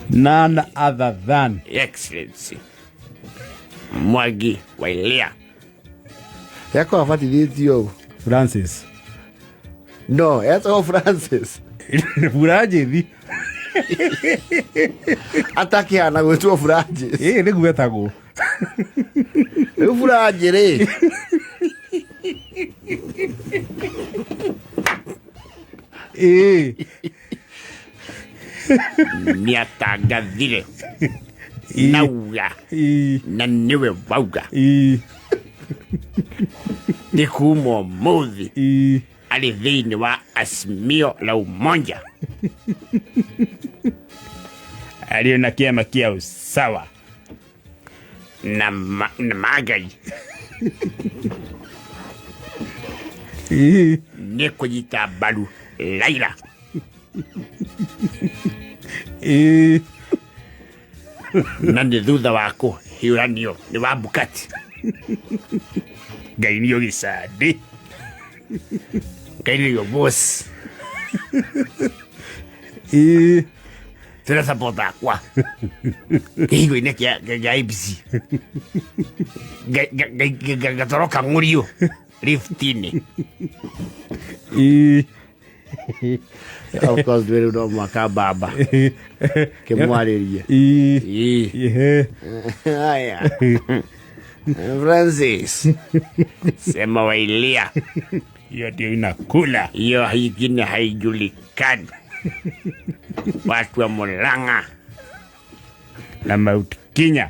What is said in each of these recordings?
None other than Excellency Mwangi wa Iria. Yako afatithitio Francis. No, yako Francis. Furajethi. Atakiana gwĩtwo Francis. Nĩ gwetagwo. Rĩu Francis rĩ. Niatangathire nauga na niwe wauga nĩ kuma ũmũthĩ arĩ thĩinĩ wa Azimio la Umoja arĩ na kĩama kĩa usawa na magai nĩ kũnyita mbaru Raila na nĩ thutha wa kũhiũranio nĩ Wambũkati Ngai nĩo gĩcandĩ Ngai nĩo boss tena support akwa kĩhigo-inĩ kĩa IBC gatoroka ng'ũriũ lift-inĩ. Of course, we don't mwaka baba. Kemwaririe. Haya. Francis. Sema wa Iria. Hiyo ndio inakula. Hiyo haingine haijulikani. Watu wa Murang'a na Mount Kenya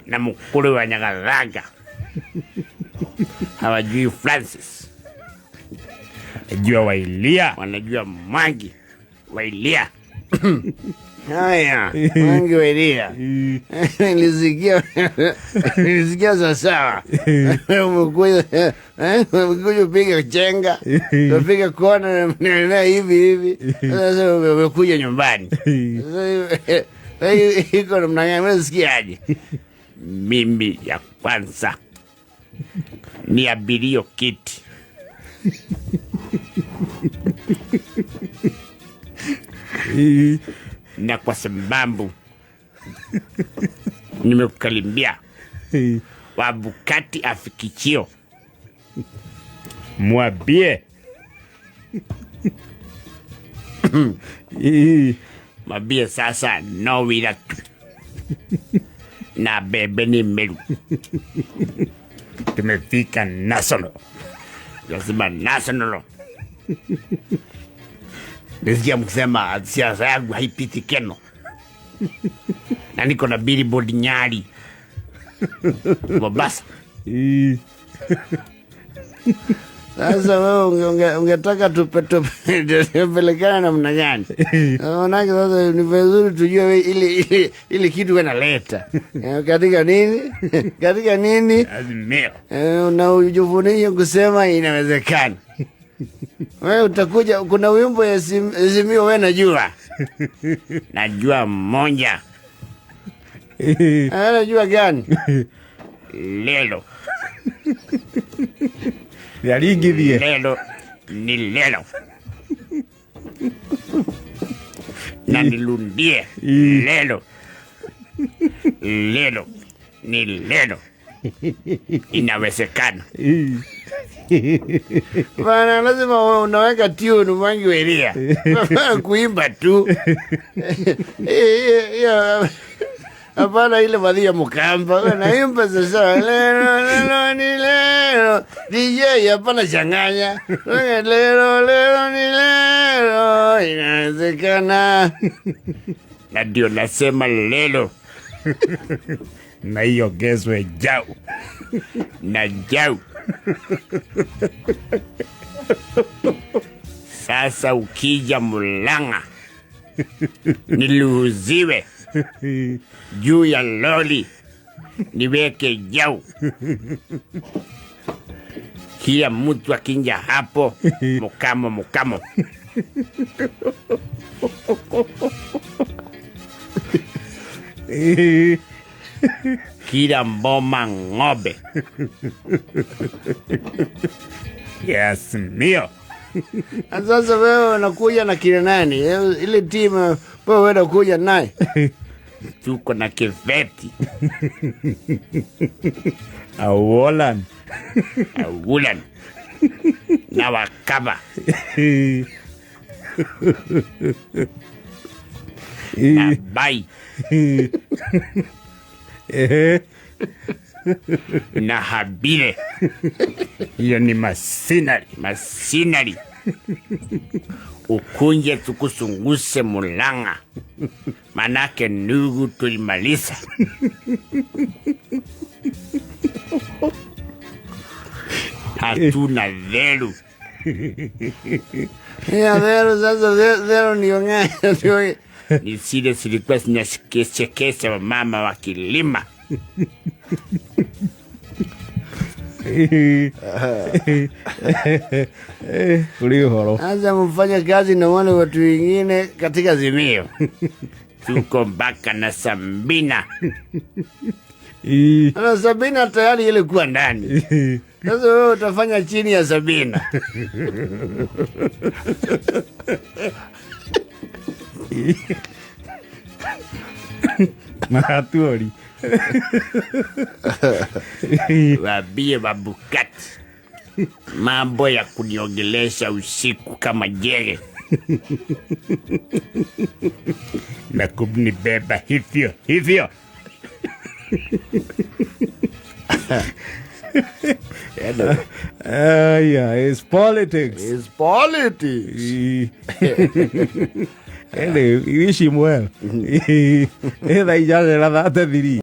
na mkulu wa Nyagathanga hawajui Francis. Wanajua wa Iria, wanajua Mwangi wa Iria. Haya, Mwangi wa Iria. Nilisikia sawa. Umekuja piga chenga, upiga kona na hivi. Sasa umekuja nyumbani. Sasa iko namna gani unasikiaje? Mimi ya kwanza ni abirio kiti. Na kwa sababu nimekukalimbia Wambũkati afikichio, mwambie mwambie sasa no wila tu na bebe ni Meru. Tumefika national. Lazima national. Nisikia mkisema siasa yangu haipiti Keno. Na niko na billboard Nyali Mombasa. Sasa wewe ungetaka tupelekana namna gani? Unaona sasa ni vizuri tujue wewe ile kitu wewe unaleta. Katika nini? Azimio. Na ujivunie kusema inawezekana. Wewe utakuja, kuna wimbo ya Azimio wewe najua. Najua mmoja. Najua gani? Lelo. Yaringithie. Lelo ni lelo. Na nilundie. Lelo. Lelo ni lelo. Inawezekana. Bana, lazima unaweka tune Mwangi wa Iria. Kuimba tu. Hapana ile badhi ya Mukamba. Naimba sasa. Lelo ni lelo. DJ hapana changanya. Lelo ni lelo. Inawezekana. Na ndio nasema lelo. Na hiyo gezwe njaũ. Na njaũ. Sasa ukija Murang'a niluhuziwe juu ya loli niweke njaũ. Kila mtu akinja hapo mukamo. Kila mboma ng'ombe. Yes, mio. Sasa wewe unakuja na kina nani? Ile timu wewe uenda kuja naye. Tuko na kiveti. Awolan. Awulan. Na wakaba. Na bai. Na habire. Hiyo ni masinari. Ukunje tukusunguse mulanga. Manake nugu tulimaliza. Hatuna dhelu. Ya dhelu sasa dhelu niongea. Ni zile zilikuwa zinachekesha wa mama wa kilima. Ulihoro. Sasa mfanya kazi na wale watu wengine katika Zimio. Tuko mpaka na Sabina. Na Sabina tayari ilikuwa ndani. Sasa wewe utafanya chini ya Sabina. Mahatori. Wabie babukati. Mambo ya kuniogelesha usiku kama jege. Na kunibeba hivyo. Yeah, it's politics. It's politics. Ele, wish him well. Ela ya la data diri.